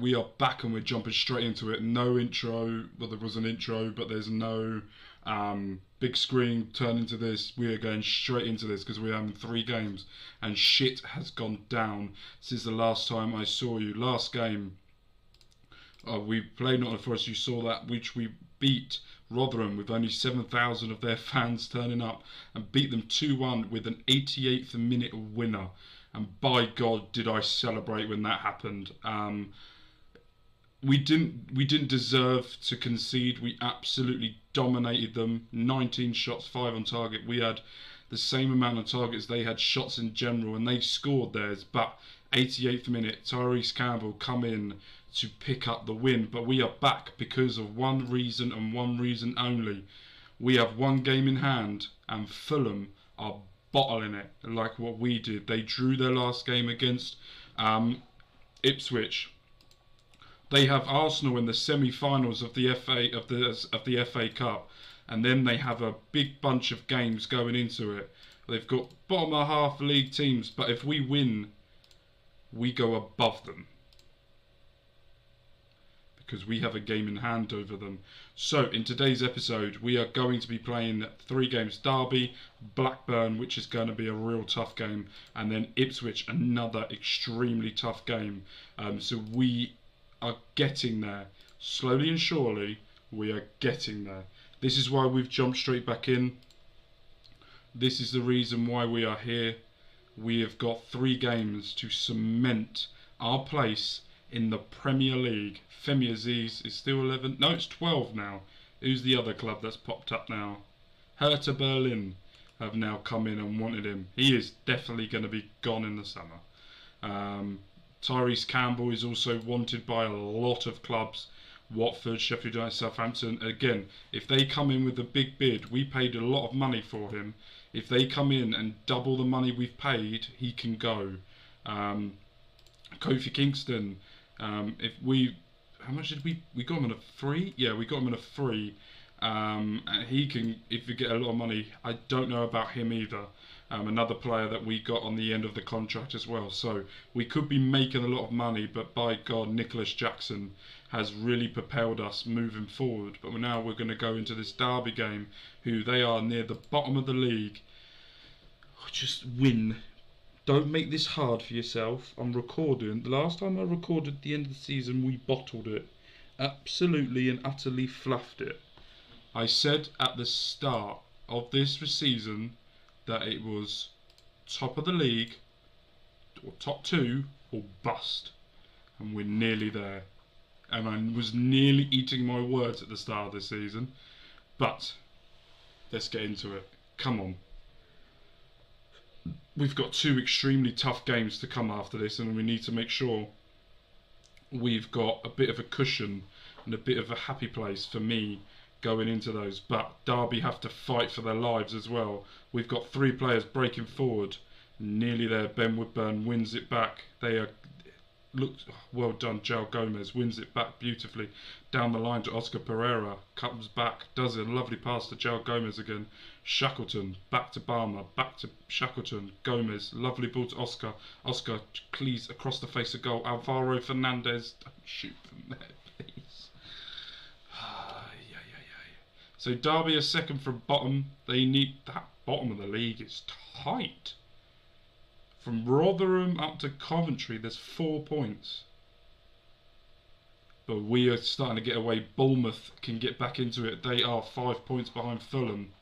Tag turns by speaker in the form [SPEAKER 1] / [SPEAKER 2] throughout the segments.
[SPEAKER 1] we are back and we're jumping straight into it. No intro. Well, there was an intro, but there's no big screen turn into this. We are going straight into this because we're having 3 games and shit has gone down since the last time I saw you. Last game, we played Nottingham Forest. You saw that, which we beat Rotherham with only 7,000 of their fans turning up and beat them 2-1 with an 88th minute winner. And by God, did I celebrate when that happened. We didn't deserve to concede. We absolutely dominated them. 19 shots, 5 on target. We had the same amount of targets they had shots in general, and they scored theirs. But 88th minute, Tyrese Campbell come in to pick up the win. But we are back because of one reason and one reason only. We have one game in hand, and Fulham are bottling it like what we did. They drew their last game against Ipswich. They have Arsenal in the semi-finals of the FA Cup, and then they have a big bunch of games going into it. They've got bottom of half league teams, but if we win, we go above them because we have a game in hand over them. So in today's episode, we are going to be playing 3 games: Derby, Blackburn, which is going to be a real tough game, and then Ipswich, another extremely tough game. So we are getting there. Slowly and surely, we are getting there. This is why we've jumped straight back in. This is the reason why we are here. We have got 3 games to cement our place in the Premier League. Femi Aziz is still 11. No, it's 12 now. Who's the other club that's popped up now? Hertha Berlin have now come in and wanted him. He is definitely going to be gone in the summer. Tyrese Campbell is also wanted by a lot of clubs. Watford, Sheffield United, Southampton. Again, if they come in with a big bid, we paid a lot of money for him. If they come in and double the money we've paid, he can go. Kofi Kingston, how much did we got him on a free? Yeah, we got him on a free. And he can, if you get a lot of money. I don't know about him either. Another player that we got on the end of the contract as well. So we could be making a lot of money, but by God, Nicholas Jackson has really propelled us moving forward. But now we're going to go into this Derby game, who they are near the bottom of the league. Just win. Don't make this hard for yourself. I'm recording. The last time I recorded at the end of the season, we bottled it. Absolutely and utterly fluffed it. I said at the start of this season that it was top of the league, or top 2, or bust. And we're nearly there. And I was nearly eating my words at the start of this season. But let's get into it. Come on. We've got 2 extremely tough games to come after this, and we need to make sure we've got a bit of a cushion and a bit of a happy place for me going into those. But Derby have to fight for their lives as well. We've got 3 players breaking forward. Nearly there. Ben Woodburn wins it back. They are well done. João Gomez wins it back beautifully down the line to Oscar Pereira. Comes back, does a lovely pass to João Gomez again. Shackleton back to Barmer, back to Shackleton. Gomez, lovely ball to Oscar. Oscar cleaves across the face of goal. Alvaro Fernandez, don't shoot from there, please. So Derby are second from bottom. They need that bottom of the league. It's tight. From Rotherham up to Coventry, there's 4 points. But we are starting to get away. Bournemouth can get back into it. They are 5 points behind Fulham.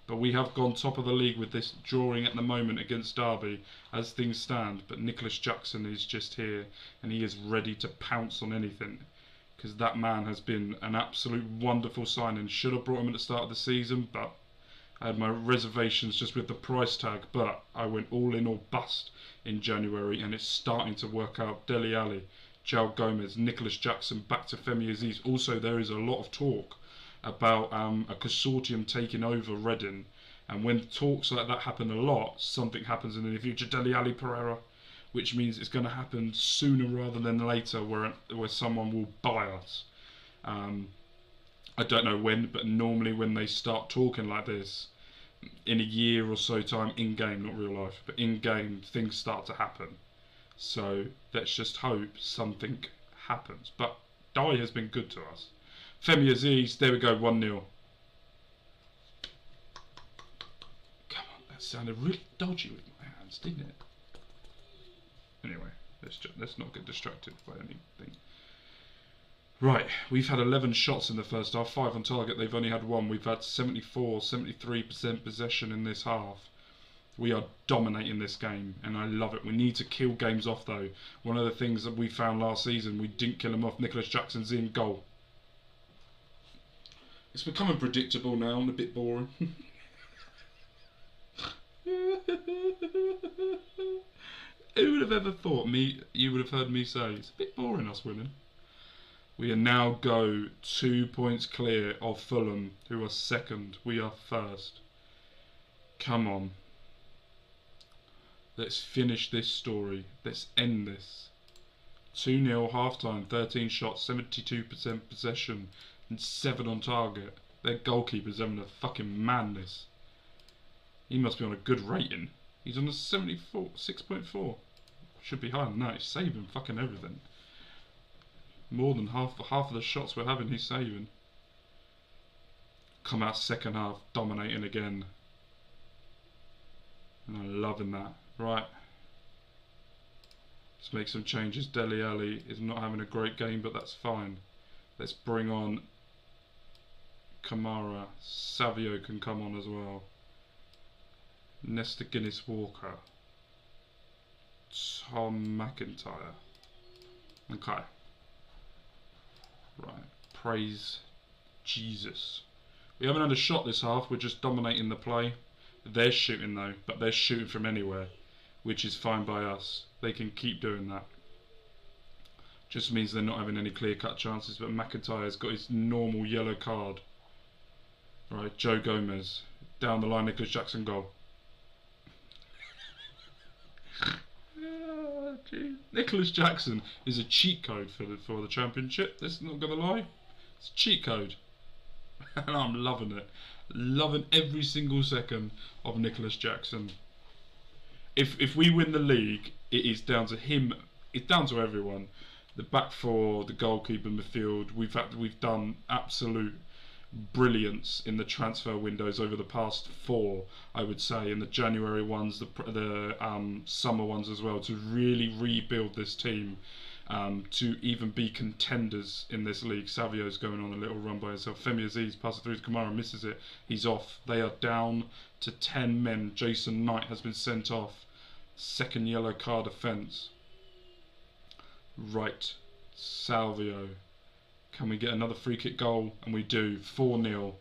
[SPEAKER 1] But we have gone top of the league with this drawing at the moment against Derby as things stand. But Nicholas Jackson is just here and he is ready to pounce on anything. Because that man has been an absolute wonderful signing. Should have brought him at the start of the season, but I had my reservations just with the price tag. But I went all in or bust in January, and it's starting to work out. Dele Alli, João Gomez, Nicholas Jackson, back to Femi Aziz. Also, there is a lot of talk about a consortium taking over Reading. And when talks like that happen a lot, something happens in the future. Dele Alli Pereira, which means it's going to happen sooner rather than later, where someone will buy us. I don't know when, but normally when they start talking like this, in a year or so time, in-game, not real life, but in-game, things start to happen. So let's just hope something happens. But Dye has been good to us. Femi Aziz, there we go, 1-0. Come on, that sounded really dodgy with my hands, didn't it? Anyway, let's not get distracted by anything. Right, we've had 11 shots in the first half, 5 on target, they've only had 1. We've had 73% possession in this half. We are dominating this game, and I love it. We need to kill games off, though. One of the things that we found last season, we didn't kill them off. Nicholas Jackson's in goal. It's becoming predictable now and a bit boring. Who would have ever thought you would have heard me say, it's a bit boring us winning. We are now 2 points clear of Fulham, who are second. We are first. Come on. Let's finish this story. Let's end this. 2-0 half-time, 13 shots, 72% possession, and 7 on target. Their goalkeeper's having a fucking madness. He must be on a good rating. He's on a 6.4. Should be higher than that. He's saving fucking everything. More than half of the shots we're having, he's saving. Come out second half, dominating again. And I'm loving that. Right. Let's make some changes. Dele Alli is not having a great game, but that's fine. Let's bring on Kamara. Savio can come on as well. Nesta Guinness-Walker. Tom McIntyre. Okay. Right. Praise Jesus. We haven't had a shot this half. We're just dominating the play. They're shooting though, but they're shooting from anywhere, which is fine by us. They can keep doing that. Just means they're not having any clear-cut chances, but McIntyre's got his normal yellow card. Right, Joe Gomez. Down the line, Nicholas Jackson goal. Oh, Nicholas Jackson is a cheat code for the championship. That's not gonna lie. It's a cheat code. And I'm loving it. Loving every single second of Nicholas Jackson. If we win the league, it is down to him. It's down to everyone. The back four, the goalkeeper, midfield. We've done absolute brilliance in the transfer windows over the past 4, I would say, in the January ones, the summer ones as well, to really rebuild this team. To even be contenders in this league. Savio's going on a little run by himself. Femi Aziz passes through to Kamara, misses it. He's off. They are down to 10 men. Jason Knight has been sent off. Second yellow card offence. Right. Salvio. Can we get another free kick goal? And we do. 4-0.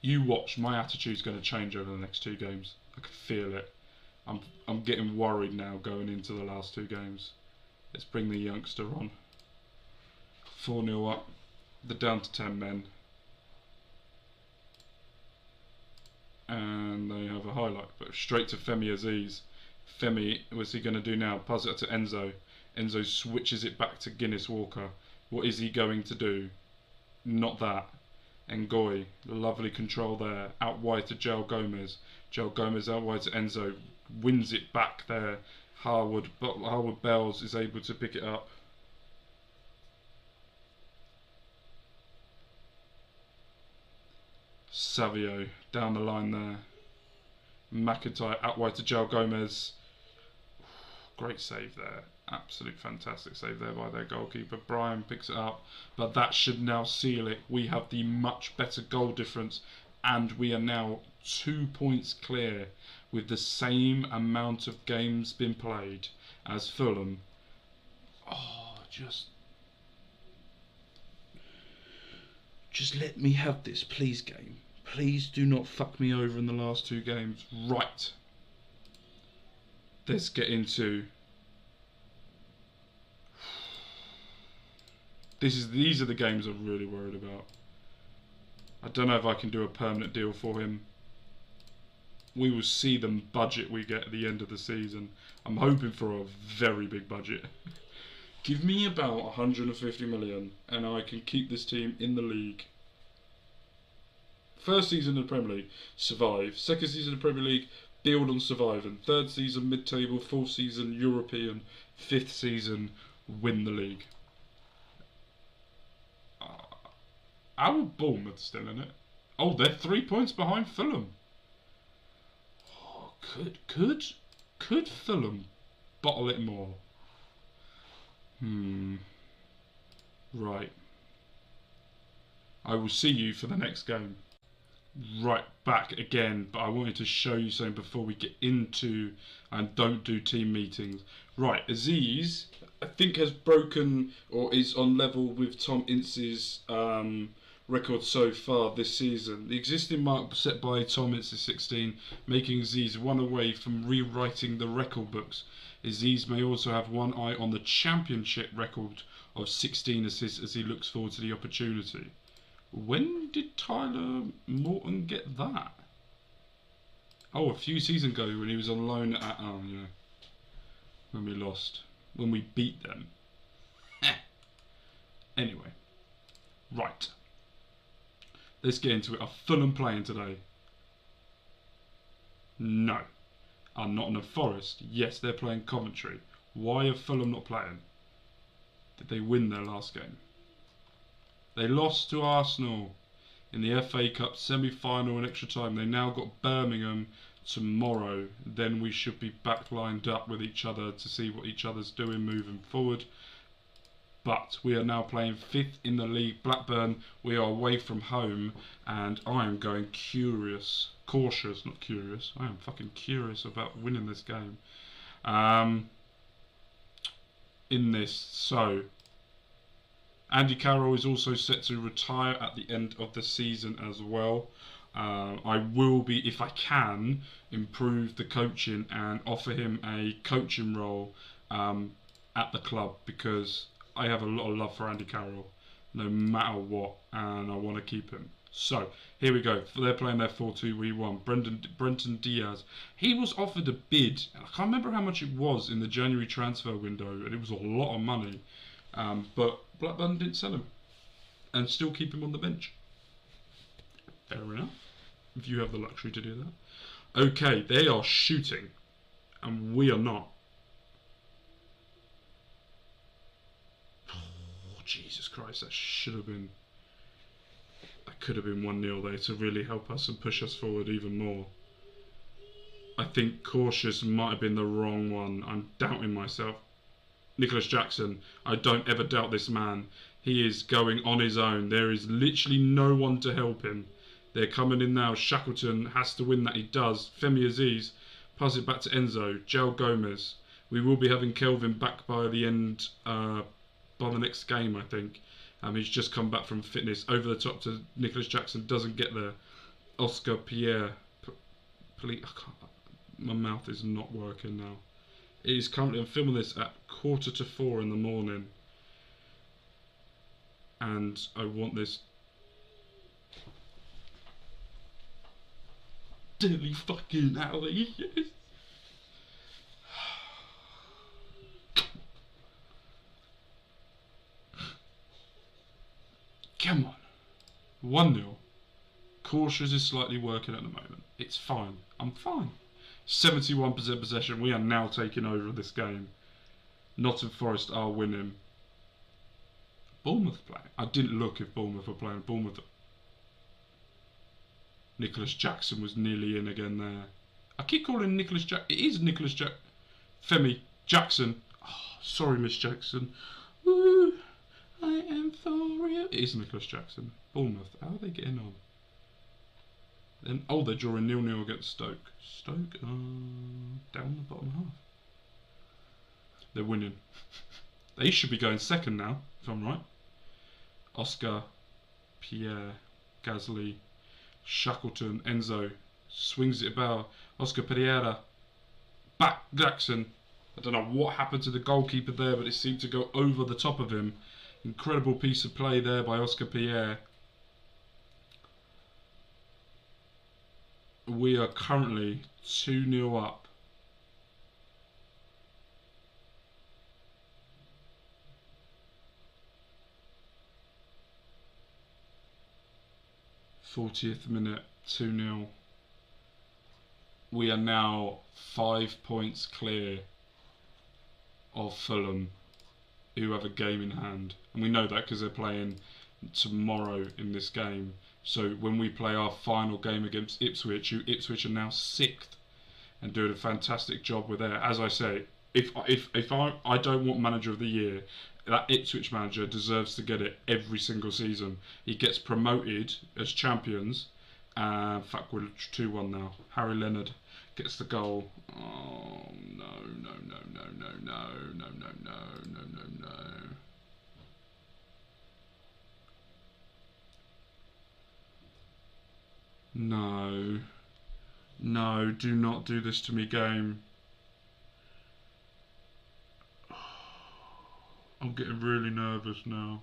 [SPEAKER 1] You watch, my attitude's going to change over the next 2 games. I can feel it. I'm getting worried now going into the last 2 games. Let's bring the youngster on. 4-0 up. They're down to 10 men. And they have a highlight. But straight to Femi Aziz. Femi, what's he going to do now? Pass it to Enzo. Enzo switches it back to Guinness-Walker. What is he going to do? Not that. Ngoy, lovely control there, out wide to Joe Gomez. Joe Gomez out wide to Enzo, wins it back there. Harwood Bells is able to pick it up. Savio down the line there. McIntyre out wide to Joe Gomez. Great save there. Absolute fantastic save there by their goalkeeper. Brian picks it up, but that should now seal it. We have the much better goal difference, and we are now 2 points clear with the same amount of games been played as Fulham. Oh, just let me have this, please, game. Please do not fuck me over in the last 2 games. Right. Let's get into... These are the games I'm really worried about. I don't know if I can do a permanent deal for him. We will see the budget we get at the end of the season. I'm hoping for a very big budget. Give me about 150 million and I can keep this team in the league. First season of the Premier League, survive. Second season of the Premier League, build on surviving. 3rd season mid-table, 4th season European, 5th season win the league. How are Bournemouth still in it? Oh, they're 3 points behind Fulham. Oh, could Fulham bottle it more? Right. I will see you for the next game. Right, back again, but I wanted to show you something before we get into and don't do team meetings. Right, Aziz, I think has broken or is on level with Tom Ince's record so far this season. The existing mark set by Tom Ince is 16, making Aziz one away from rewriting the record books. Aziz may also have one eye on the championship record of 16 assists as he looks forward to the opportunity. When did Tyler Morton get that? Oh, a few seasons ago when he was on loan at, when we lost. When we beat them. Anyway. Right. Let's get into it. Are Fulham playing today? No. Are Nottingham Forest? Yes, they're playing Coventry. Why are Fulham not playing? Did they win their last game? They lost to Arsenal in the FA Cup semi-final in extra time. They now got Birmingham tomorrow. Then we should be back lined up with each other to see what each other's doing moving forward. But we are now playing 5th in the league. Blackburn, we are away from home, and I am going cautious, not curious. I am fucking curious about winning this game. In this, so Andy Carroll is also set to retire at the end of the season as well. I will be, if I can, improve the coaching and offer him a coaching role at the club, because I have a lot of love for Andy Carroll, no matter what, and I want to keep him. So, here we go. They're playing their 4-2-3-1. Brenton Diaz. He was offered a bid. I can't remember how much it was in the January transfer window, and it was a lot of money. But Blackburn didn't sell him and still keep him on the bench. Fair enough, if you have the luxury to do that. Okay, they are shooting and we are not. Oh, Jesus Christ, that could have been 1-0 there to really help us and push us forward even more. I think cautious might have been the wrong one. I'm doubting myself. Nicholas Jackson, I don't ever doubt this man. He is going on his own. There is literally no one to help him. They're coming in now. Shackleton has to win that. He does. Femi Aziz, pass it back to Enzo. Joe Gomez. We will be having Kelvin back by the end, by the next game, I think. He's just come back from fitness. Over the top to Nicholas Jackson. Doesn't get there. Oscar Pierre. Please, my mouth is not working now. It is currently, I'm filming this at 3:45 in the morning, and I want this dilly fucking alley. Yes. Come on. 1-0. Cautious is slightly working at the moment. It's fine. I'm fine. 71% possession. We are now taking over this game. Nottingham Forest are winning. Bournemouth playing. I didn't look if Bournemouth were playing. Bournemouth. Nicholas Jackson was nearly in again there. I keep calling Nicholas Jack. It is Nicholas Jack. Femi Jackson. Oh, sorry, Miss Jackson. Ooh, I am for real. It is Nicholas Jackson. Bournemouth. How are they getting on? Then, oh, they're drawing 0-0 against Stoke. Stoke down the bottom half. They're winning. They should be going second now, if I'm right. Oscar, Pierre, Gasly, Shackleton, Enzo swings it about. Oscar Pereira, back Jackson. I don't know what happened to the goalkeeper there, but it seemed to go over the top of him. Incredible piece of play there by Oscar Pierre. We are currently 2-0 up. '40th minute, 2-0. We are now 5 points clear of Fulham, who have a game in hand. And we know that because they're playing tomorrow in this game. So when we play our final game against Ipswich, Ipswich are now 6th and doing a fantastic job with there. As I say, if I don't want manager of the year, that Ipswich manager deserves to get it every single season. He gets promoted as champions. Fuck, we're 2-1 now. Harry Leonard gets the goal. Oh no no no no no no no no no no no no. No. No, do not do this to me, game. I'm getting really nervous now.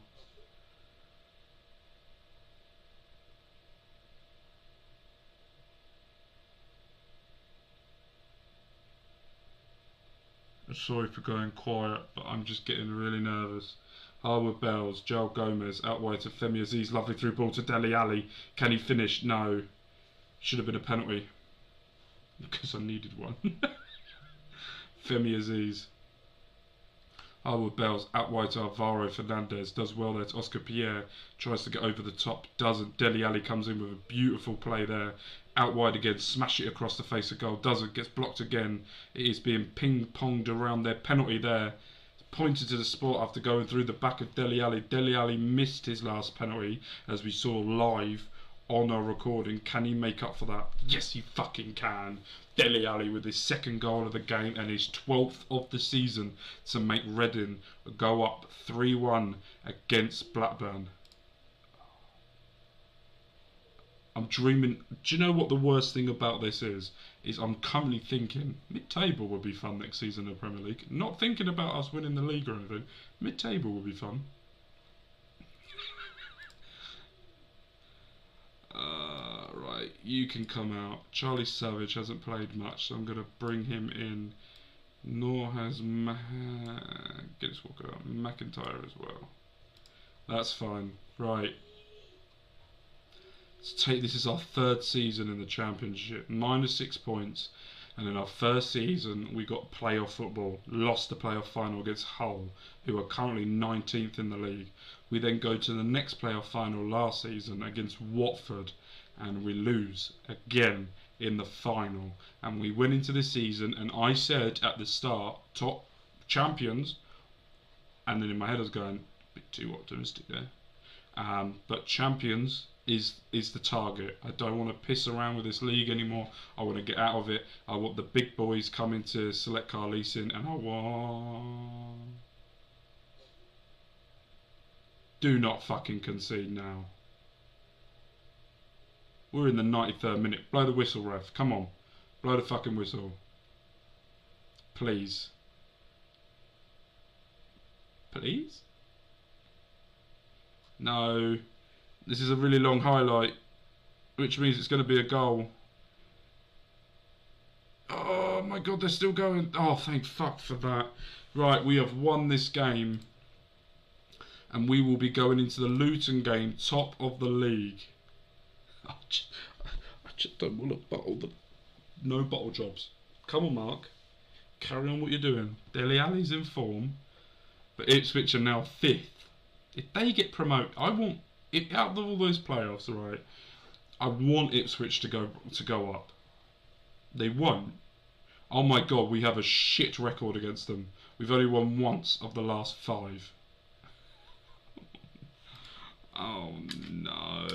[SPEAKER 1] Sorry for going quiet, but I'm just getting really nervous. Harwood Bells, Joel Gomez, out wide to Femi Aziz, lovely through ball to Dele Alli. Can he finish? No. Should have been a penalty. Because I needed one. Femi Aziz. Harwood Bells, out wide to Alvaro Fernandez, does well there to Oscar Pierre, tries to get over the top, doesn't. Dele Alli comes in with a beautiful play there. Out wide again, smash it across the face of goal, doesn't, gets blocked again. It is being ping-ponged around their penalty there. Pointed to the spot after going through the back of Dele Alli. Dele Alli missed his last penalty, as we saw live on our recording. Can he make up for that? Yes, he fucking can. Dele Alli with his 2nd goal of the game and his 12th of the season to make Reading go up 3-1 against Blackburn. I'm dreaming. Do you know what the worst thing about this is? Is I'm currently thinking mid-table would be fun next season in the Premier League. Not thinking about us winning the league or anything. Mid-table would be fun. Right, you can come out. Charlie Savage hasn't played much, so I'm going to bring him in. Nor has Guinness Walker out. McIntyre as well. That's fine. Right. This is our 3rd season in the Championship. -6 points. And in our first season, we got playoff football. Lost the playoff final against Hull, who are currently 19th in the league. We then go to the next playoff final last season against Watford, and we lose again in the final. And we went into the season, and I said at the start, top champions. And then in my head I was going, a bit too optimistic there. But champions is the target. I don't want to piss around with this league anymore. I want to get out of it. I want the big boys coming to select car leasing, and I want... Do not fucking concede now. We're in the 93rd minute. Blow the whistle, ref. Come on. Blow the fucking whistle. Please. Please? No. This is a really long highlight, which means it's going to be a goal. Oh my god, they're still going. Oh, thank fuck for that. Right, we have won this game. And we will be going into the Luton game, top of the league. I just don't want to bottle the... No bottle jobs. Come on, Mark. Carry on what you're doing. Dele Alli's in form. But Ipswich are now 5th. If they get promoted, I want... out of all those playoffs, right, I want Ipswich to go up. They won't. Oh my god, we have a shit record against them. We've only won once of the last 5. Oh no.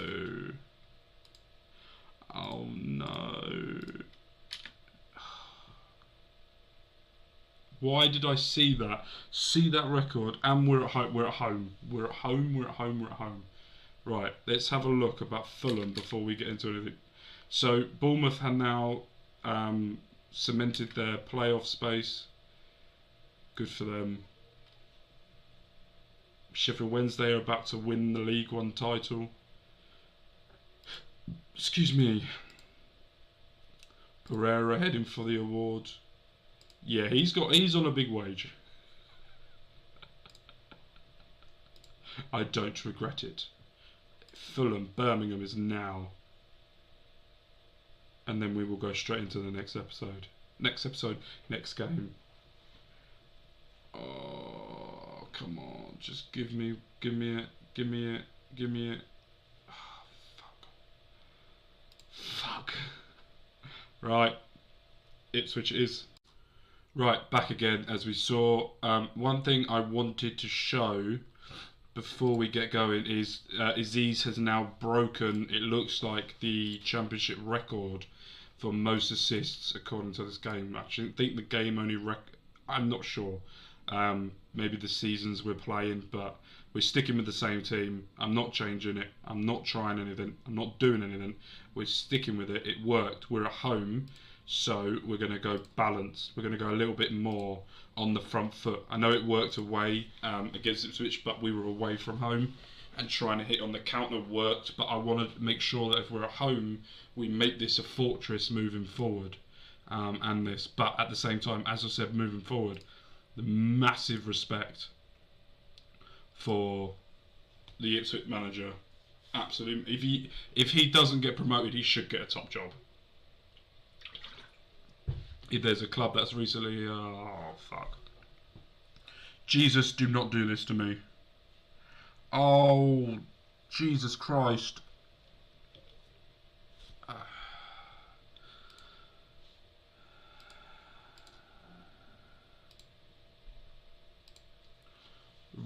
[SPEAKER 1] Oh no. Why did I see that? See that record, and we're at home. We're at home. We're at home. We're at home. We're at home. Right, let's have a look about Fulham before we get into anything. So Bournemouth have now cemented their playoff space. Good for them. Sheffield Wednesday are about to win the League One title. Excuse me. Pereira heading for the award. Yeah, he's on a big wage. I don't regret it. Fulham, Birmingham is now. and then we will go straight into the next episode. Next game. Oh, come on. Just give me it. Oh, fuck. Right. Ipswich it is. Right, back again as we saw. One thing I wanted to show before we get going is Aziz has now broken, it looks like, the championship record for most assists according to this game. I actually think the game only I'm not sure. Maybe the seasons we're playing, but we're sticking with the same team. I'm not changing it. I'm not trying anything. I'm not doing anything. We're sticking with it. It worked. We're at home, so we're going to go balanced. We're going to go a little bit more on the front foot. I know it worked away against Ipswich, but we were away from home, and trying to hit on the counter worked. But I wanted to make sure that if we're at home, we make this a fortress moving forward. But at the same time, as I said, moving forward, the massive respect for the Ipswich manager. Absolutely. If he doesn't get promoted, he should get a top job. If there's a club that's recently... Oh, fuck. Jesus, do not do this to me. Oh, Jesus Christ.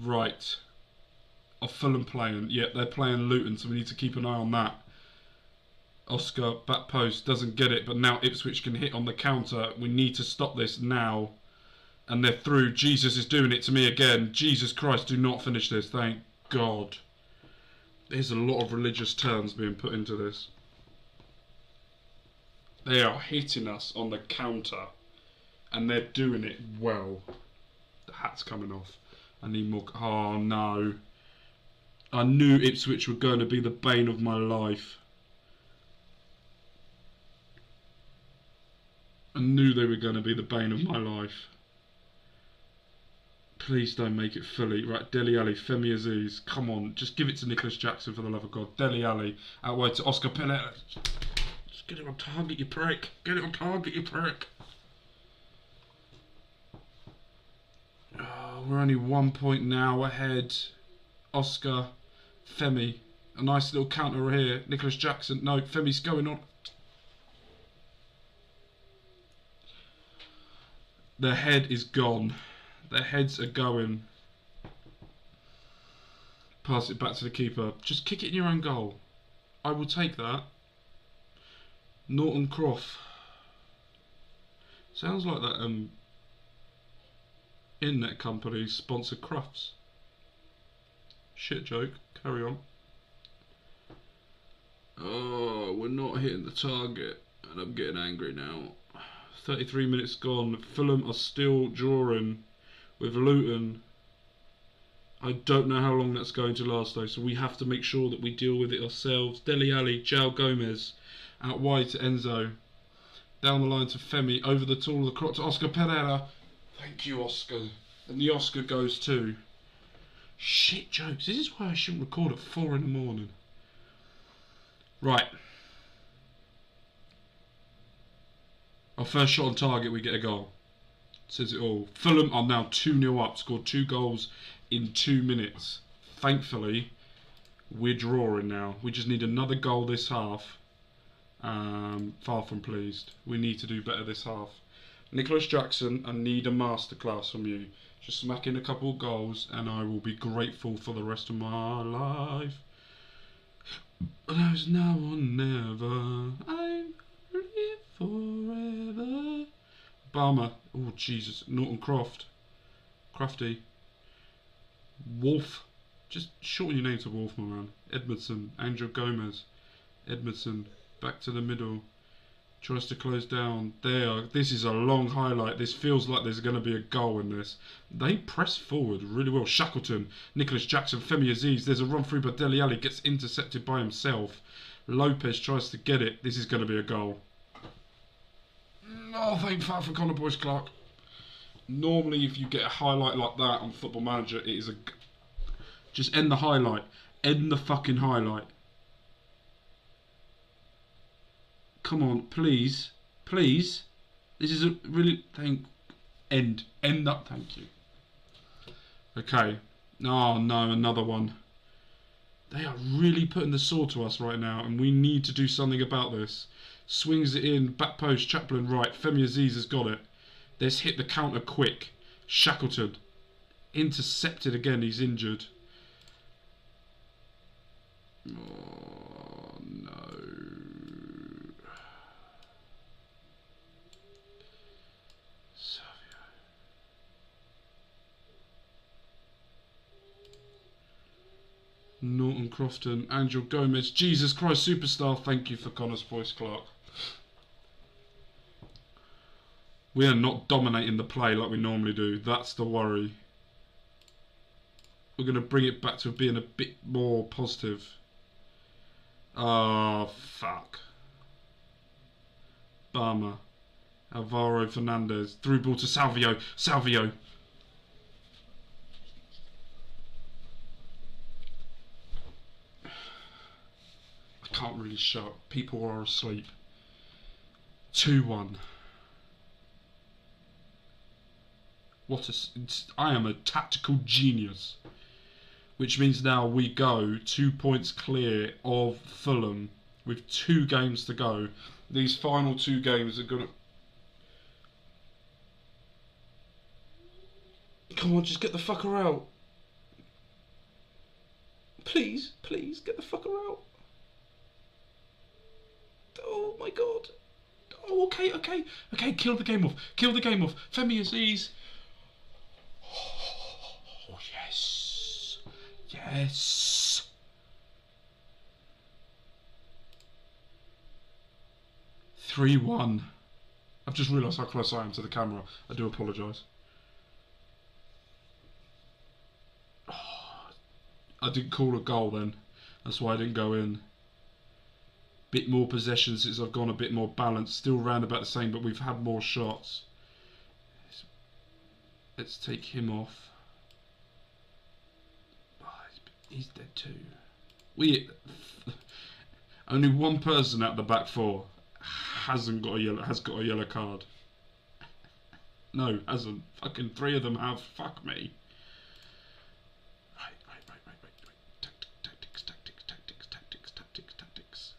[SPEAKER 1] Right. Are Fulham playing? Yep, they're playing Luton, so we need to keep an eye on that. Oscar, back post, doesn't get it, but now Ipswich can hit on the counter. We need to stop this now. And they're through. Jesus is doing it to me again. Jesus Christ, do not finish this. Thank God. There's a lot of religious terms being put into this. They are hitting us on the counter. And they're doing it well. The hat's coming off. I need more... Oh, no. I knew Ipswich were going to be the bane of my life. I knew they were going to be the bane of my life. Please don't make it fully. Right, Dele Alli, Femi Aziz. Come on, just give it to Nicholas Jackson for the love of God. Dele Alli, out wide to Oscar Pellet. Just get it on target, you prick. Get it on target, you prick. Oh, we're only 1 point now ahead. Oscar, Femi. A nice little counter here. Nicholas Jackson. No, Femi's going on. Their head is gone. Their heads are going. Pass it back to the keeper. Just kick it in your own goal. I will take that. Norton Croft. Sounds like that internet company sponsored Crufts. Shit joke. Carry on. Oh, we're not hitting the target, and I'm getting angry now. 33 minutes gone. Fulham are still drawing with Luton. I don't know how long that's going to last though, so we have to make sure that we deal with it ourselves. Dele Alli, João Gomez, out wide to Enzo. Down the line to Femi, over the tool, the cross to Oscar Pereira. Thank you, Oscar. And the Oscar goes too. Shit jokes. This is why I shouldn't record at 4 in the morning. Right. Our first shot on target, we get a goal. Says it all. Fulham are now 2-0 up, scored 2 goals in 2 minutes. Thankfully, we're drawing now. We just need another goal this half. Far from pleased. We need to do better this half. Nicholas Jackson, I need a masterclass from you. Just smack in a couple of goals and I will be grateful for the rest of my life. There's now or never. I live forever. Barmer. Oh, Jesus. Norton Croft. Crafty. Wolf. Just shorten your name to Wolf, my man. Edmondson. Angel Gomez. Edmondson. Back to the middle. Tries to close down. There. This is a long highlight. This feels like there's going to be a goal in this. They press forward really well. Shackleton. Nicholas Jackson. Femi Aziz. There's a run through, but Dele Alli gets intercepted by himself. Lopez tries to get it. This is going to be a goal. Oh, thank fuck for Connor Boyce Clark. Normally, if you get a highlight like that on Football Manager, it is a... Just end the highlight. End the fucking highlight. Come on, please. Please. This is a really... End that, thank you. Okay. Oh, no, another one. They are really putting the sword to us right now, and we need to do something about this. Swings it in, back post, Chaplin right. Femi Aziz has got it. Let's hit the counter quick. Shackleton. Intercepted again, he's injured. Oh, no. Norton Crofton, Angel Gomez, Jesus Christ Superstar, thank you for Connor's voice, Clark. We are not dominating the play like we normally do, that's the worry. We're going to bring it back to being a bit more positive. Oh, fuck. Barmer. Alvaro Fernandez, through ball to Salvio, Salvio. Can't really show. People are asleep. 2-1. I am a tactical genius. Which means now we go 2 points clear of Fulham with 2 games to go. These final 2 games are gonna... Come on, just get the fucker out. Please, please, get the fucker out. Oh my god. Oh, okay, okay. Okay, kill the game off. Kill the game off. Femi Aziz. Oh, yes. Yes. (3-1). I've just realised how close I am to the camera. I do apologise. Oh, I didn't call a goal then. That's why I didn't go in. Bit more possession since I've gone a bit more balanced. Still round about the same, but we've had more shots. Let's take him off. Oh, he's dead too. Only one person out the back 4 has got a yellow card. No, hasn't. Fucking 3 of them have. Fuck me. Right. Tactics.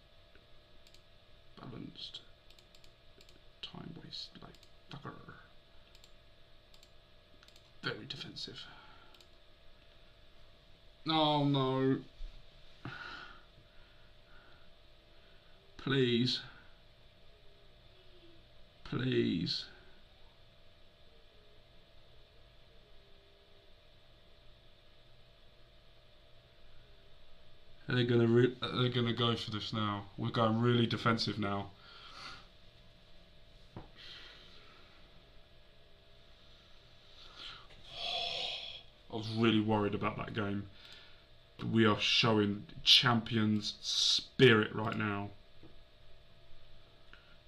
[SPEAKER 1] Balanced. Time waste like fucker. Very defensive. Oh no. Please. Please. They're gonna go for this now. We're going really defensive now. I was really worried about that game. We are showing champions spirit right now.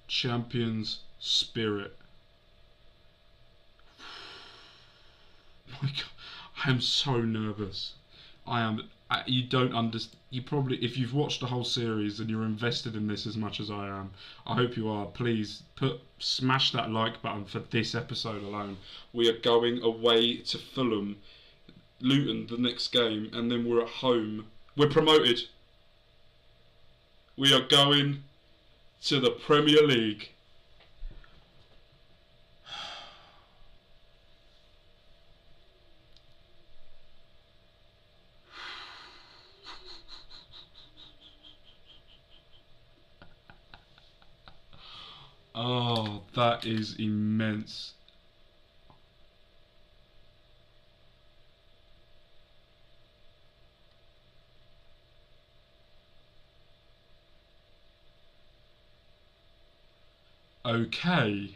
[SPEAKER 1] Champions spirit. My God, I am so nervous. I am. You don't understand. You probably, if you've watched the whole series and you're invested in this as much as I am, I hope you are. Please smash that like button for this episode alone. We are going away to Fulham, Luton the next game, and then we're at home. We're promoted. We are going to the Premier League. Oh, that is immense. Okay.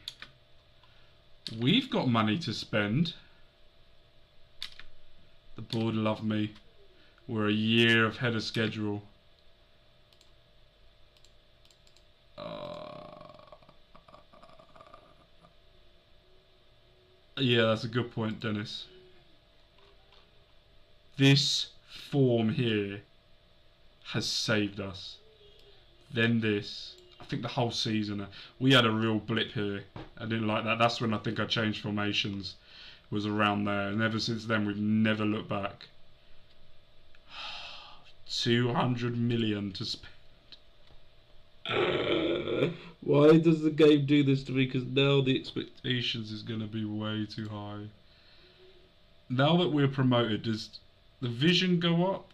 [SPEAKER 1] We've got money to spend. The board love me. We're a year ahead of schedule. Yeah, that's a good point, Dennis. This form here has saved us. Then this. I think the whole season, we had a real blip here. I didn't like that. That's when I think I changed formations. Was around there, and ever since then we've never looked back. 200 million to spend. Why does the game do this to me? Because now the expectations is going to be way too high. Now that we're promoted, does the vision go up?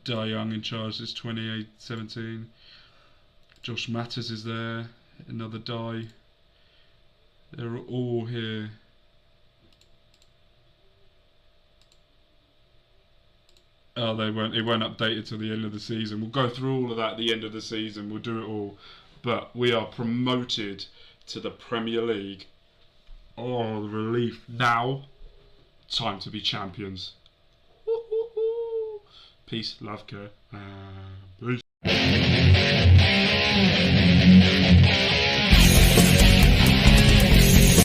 [SPEAKER 1] Die Young in charge is 28-17. Josh Matters is there. Another die. They're all here. Oh, they won't. It won't update it till the end of the season. We'll go through all of that at the end of the season. We'll do it all. But we are promoted to the Premier League. Oh, the relief! Now, time to be champions. Peace, love, care, and peace.